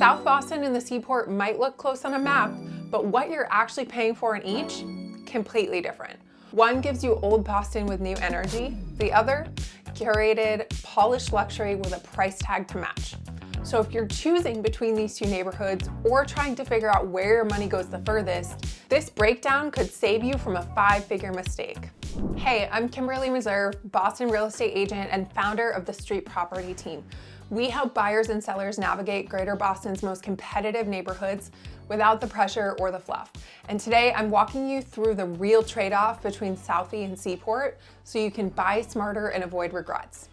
South Boston and the Seaport might look close on a map, but what you're actually paying for in each, completely different. One gives you old Boston with new energy, the other, curated, polished luxury with a price tag to match. So if you're choosing between these two neighborhoods or trying to figure out where your money goes the furthest, this breakdown could save you from a 5-figure mistake. Hey, I'm Kimberlee Meserve, Boston real estate agent and founder of the Street Property Team. We help buyers and sellers navigate Greater Boston's most competitive neighborhoods without the pressure or the fluff. And today I'm walking you through the real trade-off between Southie and Seaport so you can buy smarter and avoid regrets.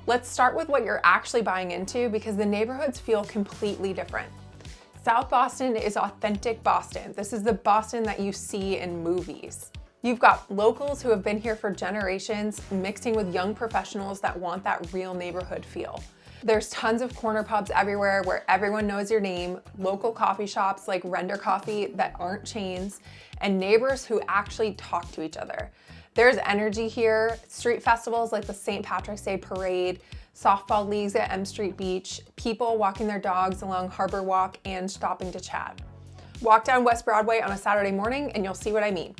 Let's start with what you're actually buying into because the neighborhoods feel completely different. South Boston is authentic Boston. This is the Boston that you see in movies. You've got locals who have been here for generations mixing with young professionals that want that real neighborhood feel. There's tons of corner pubs everywhere where everyone knows your name, local coffee shops like Render Coffee that aren't chains, and neighbors who actually talk to each other. There's energy here, street festivals like the St. Patrick's Day Parade, softball leagues at M Street Beach, people walking their dogs along Harbor Walk and stopping to chat. Walk down West Broadway on a Saturday morning and you'll see what I mean.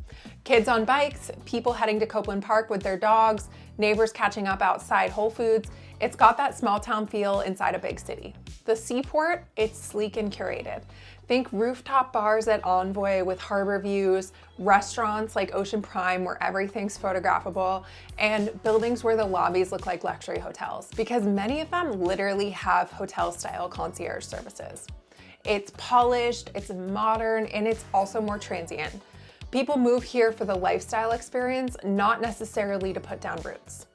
Kids on bikes, people heading to Copeland Park with their dogs, neighbors catching up outside Whole Foods. It's got that small town feel inside a big city. The Seaport, it's sleek and curated. Think rooftop bars at Envoy with harbor views, restaurants like Ocean Prime where everything's photographable, and buildings where the lobbies look like luxury hotels because many of them literally have hotel-style concierge services. It's polished, it's modern, and it's also more transient. People move here for the lifestyle experience, not necessarily to put down roots.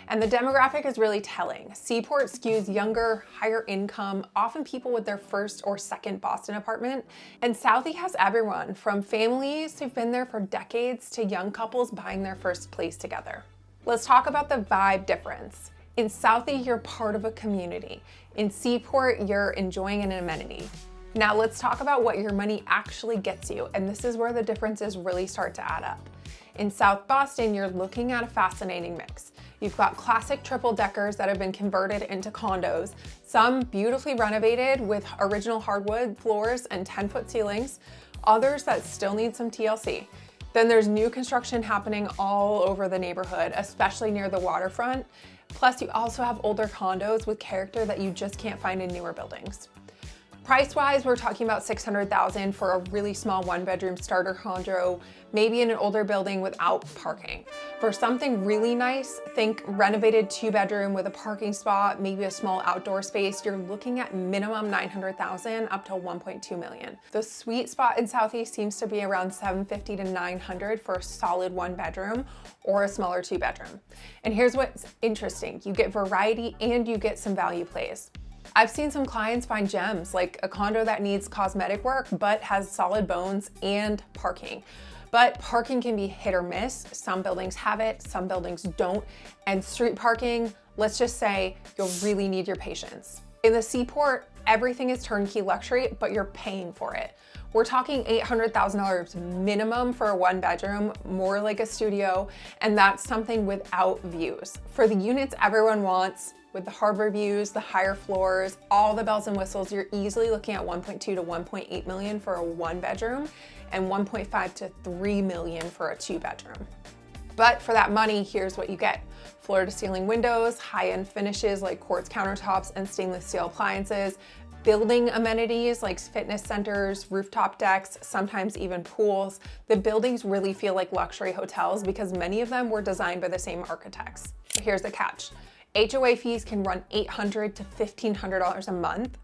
And the demographic is really telling. Seaport skews younger, higher income, often people with their first or second Boston apartment. And Southie has everyone from families who've been there for decades to young couples buying their first place together. Let's talk about the vibe difference. In Southie, you're part of a community. In Seaport, you're enjoying an amenity. Now let's talk about what your money actually gets you, and this is where the differences really start to add up. In South Boston, you're looking at a fascinating mix. You've got classic triple deckers that have been converted into condos, some beautifully renovated with original hardwood floors and 10-foot ceilings, others that still need some TLC. Then there's new construction happening all over the neighborhood, especially near the waterfront. Plus you also have older condos with character that you just can't find in newer buildings. Price-wise, we're talking about $600,000 for a really small one-bedroom starter condo, maybe in an older building without parking. For something really nice, think renovated 2-bedroom with a parking spot, maybe a small outdoor space, you're looking at minimum $900,000 up to $1.2 million. The sweet spot in Southie seems to be around $750,000 to $900,000 for a solid 1-bedroom or a smaller 2-bedroom. And here's what's interesting. You get variety and you get some value plays. I've seen some clients find gems like a condo that needs cosmetic work but has solid bones and parking. But parking can be hit or miss. Some buildings have it, some buildings don't. And street parking, let's just say you'll really need your patience. In the Seaport, everything is turnkey luxury, but you're paying for it. We're talking $800,000 minimum for a 1-bedroom, more like a studio, and that's something without views. For the units everyone wants, with the harbor views, the higher floors, all the bells and whistles, you're easily looking at $1.2 to $1.8 million for a 1-bedroom and $1.5 to $3 million for a 2-bedroom. But for that money, here's what you get. Floor to ceiling windows, high-end finishes like quartz countertops and stainless steel appliances, building amenities like fitness centers, rooftop decks, sometimes even pools. The buildings really feel like luxury hotels because many of them were designed by the same architects. So here's the catch. HOA fees can run $800 to $1,500 a month,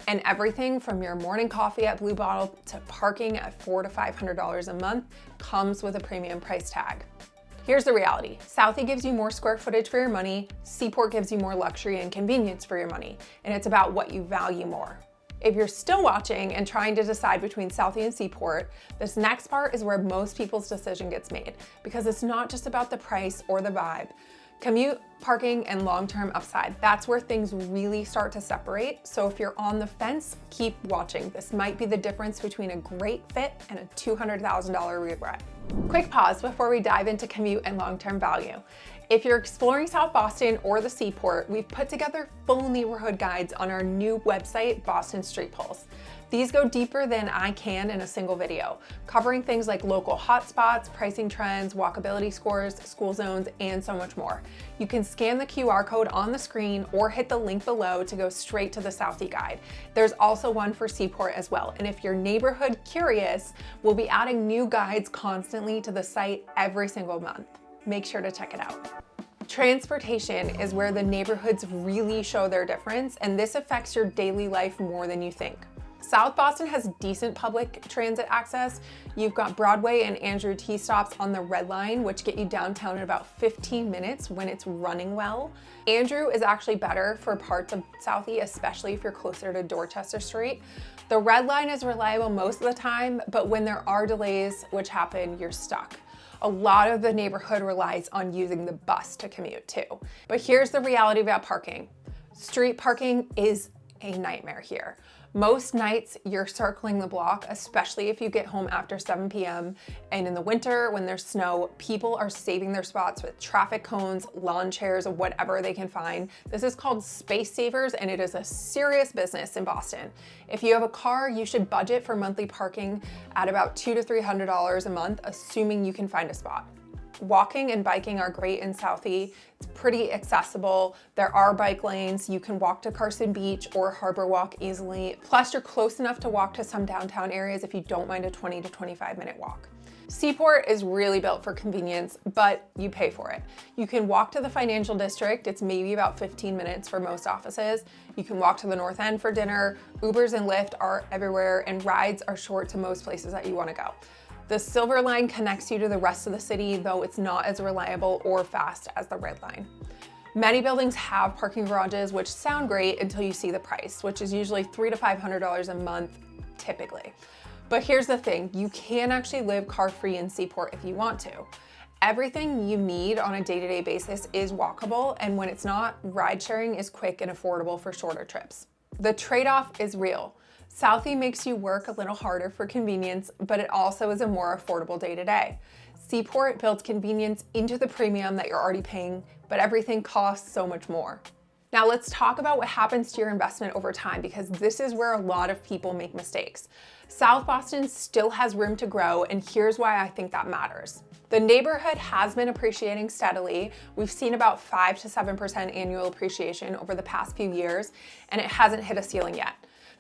and everything from your morning coffee at Blue Bottle to parking at $400 to $500 a month comes with a premium price tag. Here's the reality. Southie gives you more square footage for your money, Seaport gives you more luxury and convenience for your money, and it's about what you value more. If you're still watching and trying to decide between Southie and Seaport, this next part is where most people's decision gets made because it's not just about the price or the vibe. Commute, parking, and long-term upside. That's where things really start to separate. So if you're on the fence, keep watching. This might be the difference between a great fit and a $200,000 regret. Quick pause before we dive into commute and long-term value. If you're exploring South Boston or the Seaport, we've put together full neighborhood guides on our new website, Boston Street Pulse. These go deeper than I can in a single video, covering things like local hotspots, pricing trends, walkability scores, school zones, and so much more. You can scan the QR code on the screen or hit the link below to go straight to the Southie guide. There's also one for Seaport as well. And if you're neighborhood curious, we'll be adding new guides constantly to the site every single month. Make sure to check it out. Transportation is where the neighborhoods really show their difference, and this affects your daily life more than you think. South Boston has decent public transit access. You've got Broadway and Andrew T stops on the Red Line, which get you downtown in about 15 minutes when it's running well. Andrew is actually better for parts of Southie, especially if you're closer to Dorchester Street. The Red Line is reliable most of the time, but when there are delays, which happen, you're stuck. A lot of the neighborhood relies on using the bus to commute too. But here's the reality about parking. Street parking is a nightmare here. Most nights you're circling the block, especially if you get home after 7 p.m. And in the winter, when there's snow, people are saving their spots with traffic cones, lawn chairs, whatever they can find. This is called space savers, and it is a serious business in Boston. If you have a car, you should budget for monthly parking at about $200 to $300 a month, assuming you can find a spot. Walking and biking are great in Southie. It's pretty accessible. There are bike lanes. You can walk to Carson Beach or Harbor Walk easily. Plus, you're close enough to walk to some downtown areas if you don't mind a 20 to 25-minute walk. Seaport is really built for convenience, but you pay for it. You can walk to the financial district. It's maybe about 15 minutes for most offices. You can walk to the North End for dinner. Ubers and Lyft are everywhere, and rides are short to most places that you want to go. The Silver Line connects you to the rest of the city, though it's not as reliable or fast as the Red Line. Many buildings have parking garages, which sound great until you see the price, which is usually $300 to $500 a month, typically. But here's the thing, you can actually live car-free in Seaport if you want to. Everything you need on a day-to-day basis is walkable, and when it's not, ride sharing is quick and affordable for shorter trips. The trade-off is real. Southie makes you work a little harder for convenience, but it also is a more affordable day-to-day. Seaport builds convenience into the premium that you're already paying, but everything costs so much more. Now let's talk about what happens to your investment over time, because this is where a lot of people make mistakes. South Boston still has room to grow, and here's why I think that matters. The neighborhood has been appreciating steadily. We've seen about 5 to 7% annual appreciation over the past few years, and it hasn't hit a ceiling yet.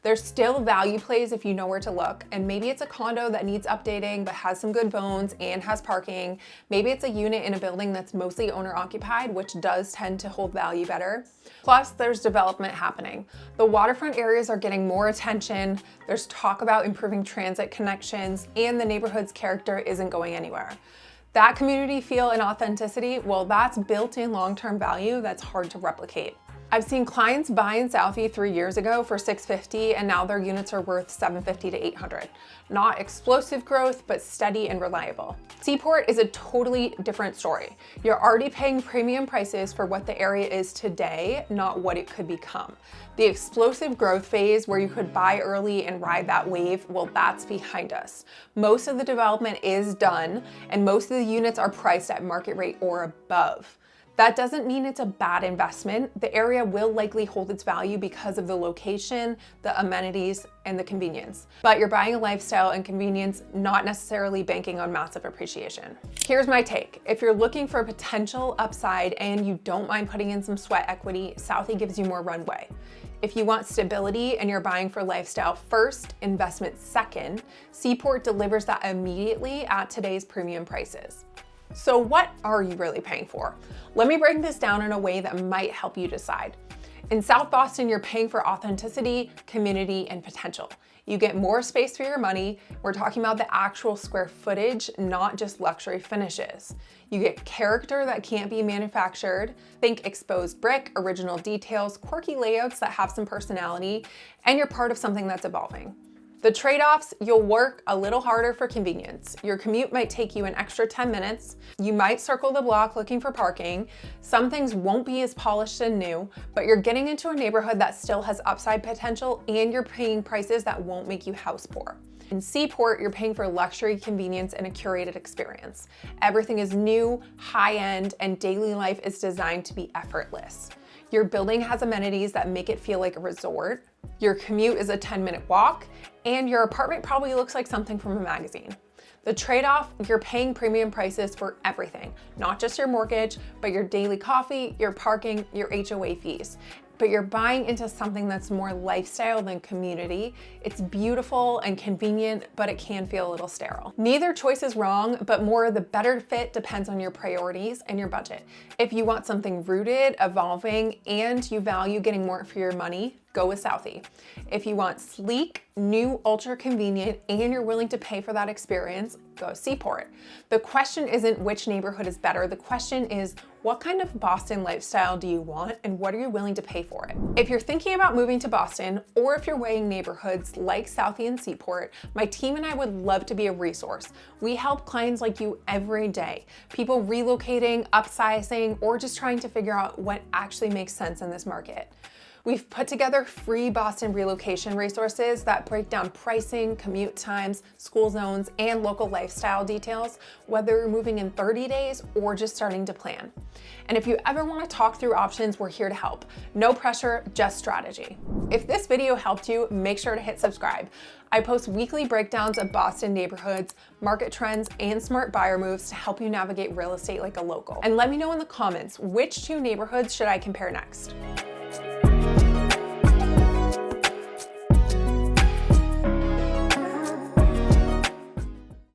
There's still value plays if you know where to look, and maybe it's a condo that needs updating but has some good bones and has parking. Maybe it's a unit in a building that's mostly owner occupied, which does tend to hold value better. Plus, there's development happening. The waterfront areas are getting more attention. There's talk about improving transit connections, and the neighborhood's character isn't going anywhere. That community feel and authenticity, well, that's built-in long-term value that's hard to replicate. I've seen clients buy in Southie 3 years ago for $650, and now their units are worth $750 to $800. Not explosive growth, but steady and reliable. Seaport is a totally different story. You're already paying premium prices for what the area is today, not what it could become. The explosive growth phase where you could buy early and ride that wave, well, that's behind us. Most of the development is done, and most of the units are priced at market rate or above. That doesn't mean it's a bad investment. The area will likely hold its value because of the location, the amenities, and the convenience. But you're buying a lifestyle and convenience, not necessarily banking on massive appreciation. Here's my take. If you're looking for potential upside and you don't mind putting in some sweat equity, Southie gives you more runway. If you want stability and you're buying for lifestyle first, investment second, Seaport delivers that immediately at today's premium prices. So what are you really paying for? Let me break this down in a way that might help you decide. In South Boston, you're paying for authenticity, community, and potential. You get more space for your money. We're talking about the actual square footage, not just luxury finishes. You get character that can't be manufactured. Think exposed brick, original details, quirky layouts that have some personality, and you're part of something that's evolving. The trade-offs: you'll work a little harder for convenience. Your commute might take you an extra 10 minutes. You might circle the block looking for parking. Some things won't be as polished and new, but you're getting into a neighborhood that still has upside potential, and you're paying prices that won't make you house poor. In Seaport, you're paying for luxury, convenience, and a curated experience. Everything is new, high-end, and daily life is designed to be effortless. Your building has amenities that make it feel like a resort. Your commute is a 10-minute walk, and your apartment probably looks like something from a magazine. The trade-off: you're paying premium prices for everything, not just your mortgage, but your daily coffee, your parking, your HOA fees. But you're buying into something that's more lifestyle than community. It's beautiful and convenient, but it can feel a little sterile. Neither choice is wrong, but more the better fit depends on your priorities and your budget. If you want something rooted, evolving, and you value getting more for your money, go with Southie. If you want sleek, new, ultra convenient, and you're willing to pay for that experience, go Seaport. The question isn't which neighborhood is better. The question is, what kind of Boston lifestyle do you want, and what are you willing to pay for it? If you're thinking about moving to Boston, or if you're weighing neighborhoods like Southie and Seaport, my team and I would love to be a resource. We help clients like you every day. People relocating, upsizing, or just trying to figure out what actually makes sense in this market. We've put together free Boston relocation resources that break down pricing, commute times, school zones, and local lifestyle details, whether you're moving in 30 days or just starting to plan. And if you ever want to talk through options, we're here to help. No pressure, just strategy. If this video helped you, make sure to hit subscribe. I post weekly breakdowns of Boston neighborhoods, market trends, and smart buyer moves to help you navigate real estate like a local. And let me know in the comments, which two neighborhoods should I compare next?